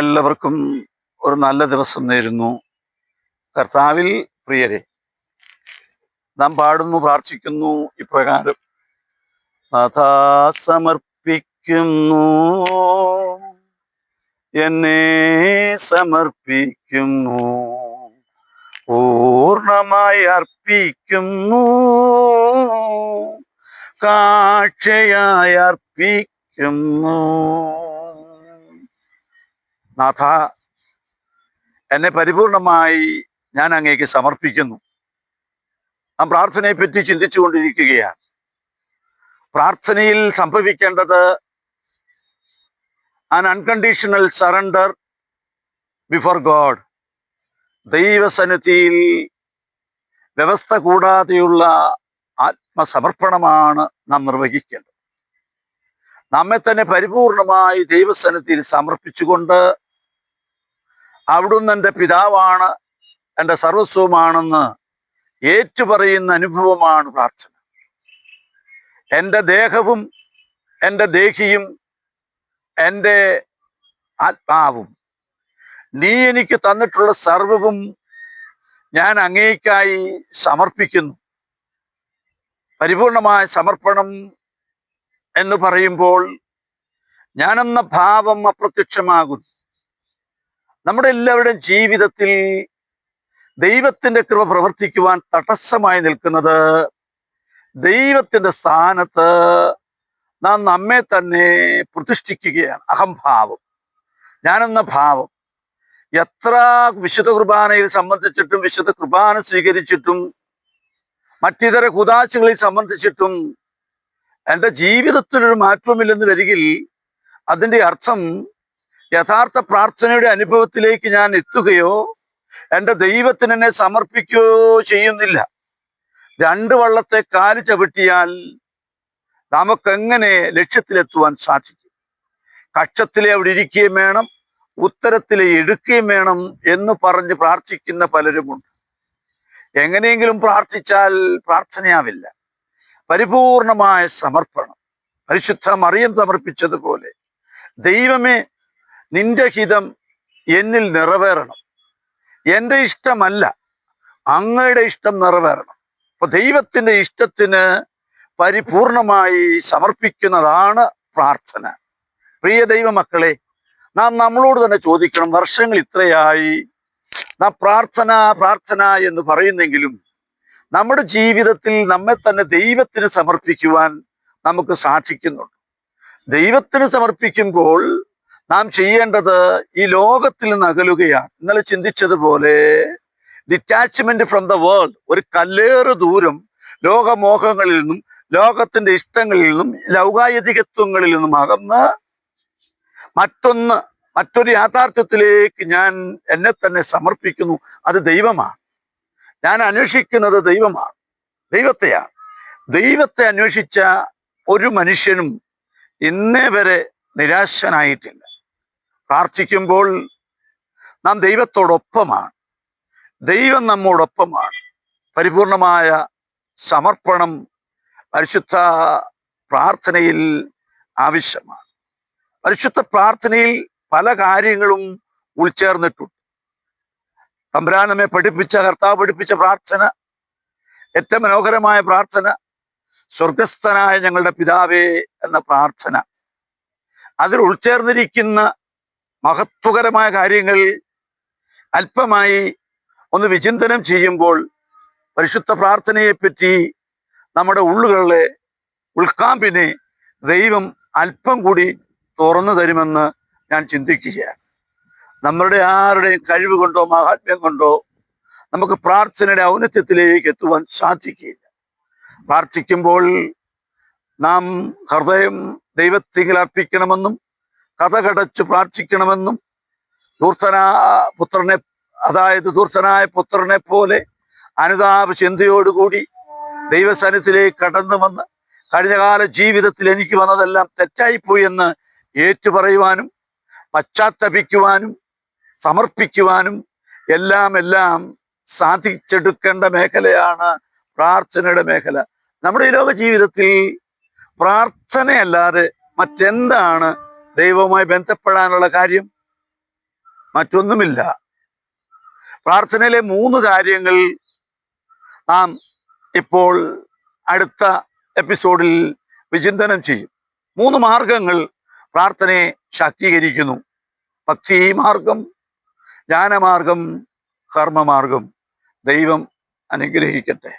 എല്ലാവർക്കും ഒരു നല്ല ദിവസം നേരുന്നു. കർത്താവിൽ പ്രിയരെ, നാം പാടുന്നു, പ്രാർത്ഥിക്കുന്നു ഇപ്രകാരം: നാഥാ, സമർപ്പിക്കുന്നു, എന്നെ സമർപ്പിക്കുന്നു, പൂർണ്ണമായി അർപ്പിക്കുന്നു, കാഴ്ചയായി അർപ്പിക്കുന്നു. നാഥ, എന്നെ പരിപൂർണമായി ഞാൻ അങ്ങേക്ക് സമർപ്പിക്കുന്നു. നാം പ്രാർത്ഥനയെ പറ്റി ചിന്തിച്ചു കൊണ്ടിരിക്കുകയാണ്. പ്രാർത്ഥനയിൽ സംഭവിക്കേണ്ടത് an unconditional surrender before God. ദൈവസന്നിധിയിൽ വ്യവസ്ഥ കൂടാതെയുള്ള ആത്മസമർപ്പണമാണ് നാം നിർവഹിക്കേണ്ടത്. നമ്മെ തന്നെ പരിപൂർണമായി ദൈവസന്നിധിയിൽ സമർപ്പിച്ചുകൊണ്ട്, അവിടുന്ന് എൻ്റെ പിതാവാണ്, എൻ്റെ സർവസ്വമാണെന്ന് ഏറ്റുപറയുന്ന അനുഭവമാണ് പ്രാർത്ഥന. എൻ്റെ ദേഹവും എൻ്റെ ദേഹിയും എൻ്റെ ആത്മാവും, നീ എനിക്ക് തന്നിട്ടുള്ള സർവവും ഞാൻ അങ്ങേയ്ക്കായി സമർപ്പിക്കുന്നു. പരിപൂർണമായ സമർപ്പണം എന്ന് പറയുമ്പോൾ ഞാനെന്ന ഭാവം അപ്രത്യക്ഷമാകുന്നു. നമ്മുടെ എല്ലാവരുടെയും ജീവിതത്തിൽ ദൈവത്തിൻ്റെ കൃപ പ്രവർത്തിക്കുവാൻ തടസ്സമായി നിൽക്കുന്നത്, ദൈവത്തിൻ്റെ സ്ഥാനത്ത് നാം നമ്മെ തന്നെ പ്രതിഷ്ഠിക്കുകയാണ്. അഹംഭാവം, ഞാനെന്ന ഭാവം. എത്ര വിശുദ്ധ കുർബാനയിൽ സംബന്ധിച്ചിട്ടും, വിശുദ്ധ കുർബാന സ്വീകരിച്ചിട്ടും, മറ്റിതര കുദാശകളിൽ സംബന്ധിച്ചിട്ടും എൻ്റെ ജീവിതത്തിനൊരു മാറ്റവുമില്ലെന്ന് വരികിൽ, അതിൻ്റെ അർത്ഥം യഥാർത്ഥ പ്രാർത്ഥനയുടെ അനുഭവത്തിലേക്ക് ഞാൻ എത്തുകയോ എൻ്റെ ദൈവത്തിന് എന്നെ സമർപ്പിക്കുകയോ ചെയ്യുന്നില്ല. രണ്ട് വള്ളത്തെ കാല് ചവിട്ടിയാൽ നമുക്കെങ്ങനെ ലക്ഷ്യത്തിലെത്തുവാൻ സാധിക്കും? കക്ഷത്തിലെ അവിടെ ഇരിക്കുകയും വേണം, ഉത്തരത്തിലെ എടുക്കുകയും വേണം എന്ന് പറഞ്ഞ് പ്രാർത്ഥിക്കുന്ന പലരുമുണ്ട്. എങ്ങനെയെങ്കിലും പ്രാർത്ഥിച്ചാൽ പ്രാർത്ഥനയാവില്ല. പരിപൂർണമായ സമർപ്പണം, പരിശുദ്ധ മറിയം സമർപ്പിച്ചതുപോലെ, ദൈവമേ, നിന്റെ ഹിതം എന്നിൽ നിറവേറണം, എൻ്റെ ഇഷ്ടമല്ല അങ്ങയുടെ ഇഷ്ടം നിറവേറണം. അപ്പൊ ദൈവത്തിൻ്റെ ഇഷ്ടത്തിന് പരിപൂർണമായി സമർപ്പിക്കുന്നതാണ് പ്രാർത്ഥന. പ്രിയ ദൈവമക്കളെ, നാം നമ്മളോട് തന്നെ ചോദിക്കണം, വർഷങ്ങൾ ഇത്രയായി നാം പ്രാർത്ഥന പ്രാർത്ഥന എന്ന് പറയുന്നെങ്കിലും നമ്മുടെ ജീവിതത്തിൽ നമ്മെ തന്നെ ദൈവത്തിന് സമർപ്പിക്കുവാൻ നമുക്ക് സാധിക്കുന്നുണ്ട്. ദൈവത്തിന് സമർപ്പിക്കുമ്പോൾ നാം ചെയ്യേണ്ടത് ഈ ലോകത്തിൽ നിന്ന് അകലുകയാണ്. ഇന്നലെ ചിന്തിച്ചതുപോലെ, ഡിറ്റാച്ച്മെന്റ് ഫ്രം ദ വേൾഡ്, ഒരു കല്ലേറ് ദൂരം ലോകമോഹങ്ങളിൽ നിന്നും, ലോകത്തിന്റെ ഇഷ്ടങ്ങളിൽ നിന്നും, ലൗകായതികത്വങ്ങളിൽ നിന്നും അകന്ന് മറ്റൊരു യാഥാർത്ഥ്യത്തിലേക്ക് ഞാൻ എന്നെ തന്നെ സമർപ്പിക്കുന്നു. അത് ദൈവമാണ്. ഞാൻ അന്വേഷിക്കുന്നത് ദൈവമാണ്, ദൈവത്തെയാണ്. ദൈവത്തെ അന്വേഷിച്ച ഒരു മനുഷ്യനും ഇന്നേ വരെ നിരാശനായിട്ടില്ല. പ്രാർത്ഥിക്കുമ്പോൾ നാം ദൈവത്തോടൊപ്പമാണ്, ദൈവം നമ്മോടൊപ്പമാണ്. പരിപൂർണമായ സമർപ്പണം പരിശുദ്ധ പ്രാർത്ഥനയിൽ ആവശ്യമാണ്. പരിശുദ്ധ പ്രാർത്ഥനയിൽ പല കാര്യങ്ങളും ഉൾച്ചേർന്നിട്ടുണ്ട്. തമ്പുരാൻ നമ്മെ പഠിപ്പിച്ച, കർത്താവ് പഠിപ്പിച്ച പ്രാർത്ഥന, ഏറ്റവും മനോഹരമായ പ്രാർത്ഥന, സ്വർഗസ്ഥനായ ഞങ്ങളുടെ പിതാവേ എന്ന പ്രാർത്ഥന. അതിൽ ഉൾച്ചേർന്നിരിക്കുന്ന മഹത്വകരമായ കാര്യങ്ങൾ അല്പമായി ഒന്ന് വിചിന്തനം ചെയ്യുമ്പോൾ പരിശുദ്ധ പ്രാർത്ഥനയെപ്പറ്റി നമ്മുടെ ഉള്ളുകളിലെ ഉൾക്കാമ്പിനെ ദൈവം അല്പം കൂടി തുറന്നു തരുമെന്ന് ഞാൻ ചിന്തിക്കുകയാണ്. നമ്മളുടെ ആരുടെയും കഴിവ് കൊണ്ടോ മഹാത്മ്യം കൊണ്ടോ നമുക്ക് പ്രാർത്ഥനയുടെ ഔന്നത്യത്തിലേക്ക് എത്തുവാൻ സാധിക്കില്ല. പ്രാർത്ഥിക്കുമ്പോൾ നാം ഹൃദയം ദൈവത്തിൽ അർപ്പിക്കണമെന്നും, കഥകടച്ച് പ്രാർത്ഥിക്കണമെന്നും, ധൂർത്തനായ പുത്രനെ പോലെ അനുതാപ ചിന്തയോടുകൂടി ദൈവസന്നിധിയിലേക്ക് കടന്നു വന്ന്, കഴിഞ്ഞകാല ജീവിതത്തിൽ എനിക്ക് വന്നതെല്ലാം തെറ്റായിപ്പോയി എന്ന് ഏറ്റുപറയുവാനും, പശ്ചാത്തപിക്കുവാനും, സമർപ്പിക്കുവാനും എല്ലാം സാധിച്ചെടുക്കേണ്ട മേഖലയാണ് പ്രാർത്ഥനയുടെ മേഖല. നമ്മുടെ ഈ ലോക ജീവിതത്തിൽ പ്രാർത്ഥനയല്ലാതെ മറ്റെന്താണ് ദൈവവുമായി ബന്ധപ്പെടാനുള്ള കാര്യം? മറ്റൊന്നുമില്ല. പ്രാർത്ഥനയിലെ 3 കാര്യങ്ങൾ നാം ഇപ്പോൾ അടുത്ത എപ്പിസോഡിൽ വിചിന്തനം ചെയ്യും. 3 മാർഗങ്ങൾ പ്രാർത്ഥനയെ ശാക്തീകരിക്കുന്നു: ഭക്തി മാർഗം, ജ്ഞാനമാർഗം, കർമ്മമാർഗം. ദൈവം അനുഗ്രഹിക്കട്ടെ.